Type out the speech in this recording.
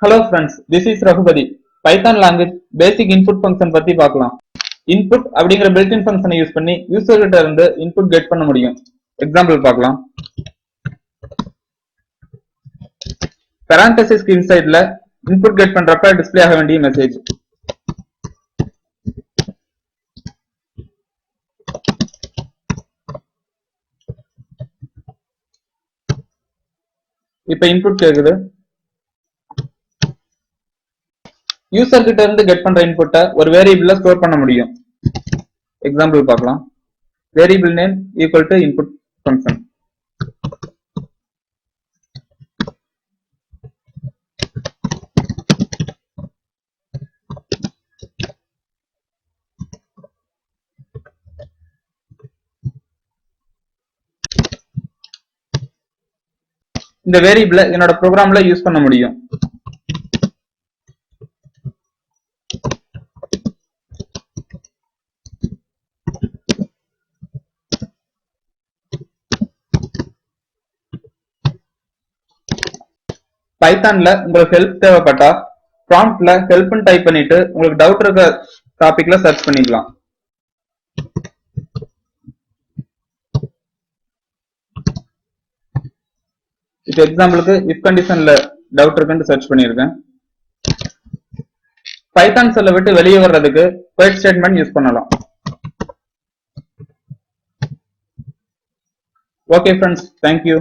Hello friends, this is Raghupati. Python language basic input function பத்தி பார்க்கலாம். Input அப்படிங்கிற built-in function use பண்ணி user கிட்ட இருந்து input get பண்ண முடியும். Example பார்க்கலாம். Parenthesis insideல input get பண்றப்ப display ஆக வேண்டிய மெசேஜ். இப்ப input கேக்குது. யூசர் கிட்ட இருந்து கெட் பண்ற இன்புட்டை ஒரு வேரியபிள்ல ஸ்டோர் பண்ண முடியும். எக்ஸாம்பிள் பார்க்கலாம். Variable name equal to input function. இந்த வேரியபிளை என்னோட ப்ரோக்ராம்ல யூஸ் பண்ண முடியும். பைத்தான்ல உங்களுக்கு ஹெல்ப் தேவைப்பட்டா ப்ராம்ப்ட்ல ஹெல்ப்னு டைப் பண்ணிட்டு உங்களுக்கு டவுட் இருக்க டாபிக்ல சர்ச் பண்ணிக்கலாம். இப்போ எக்ஸாம்பிளுக்கு இஃப் கண்டிஷன்ல டவுட் இருக்குன்னு சர்ச் பண்ணியிருக்கேன். பைத்தான் செல்லை விட்டு வெளியே வர்றதுக்கு குவைட் ஸ்டேட்மெண்ட் யூஸ் பண்ணலாம். Okay friends, thank you.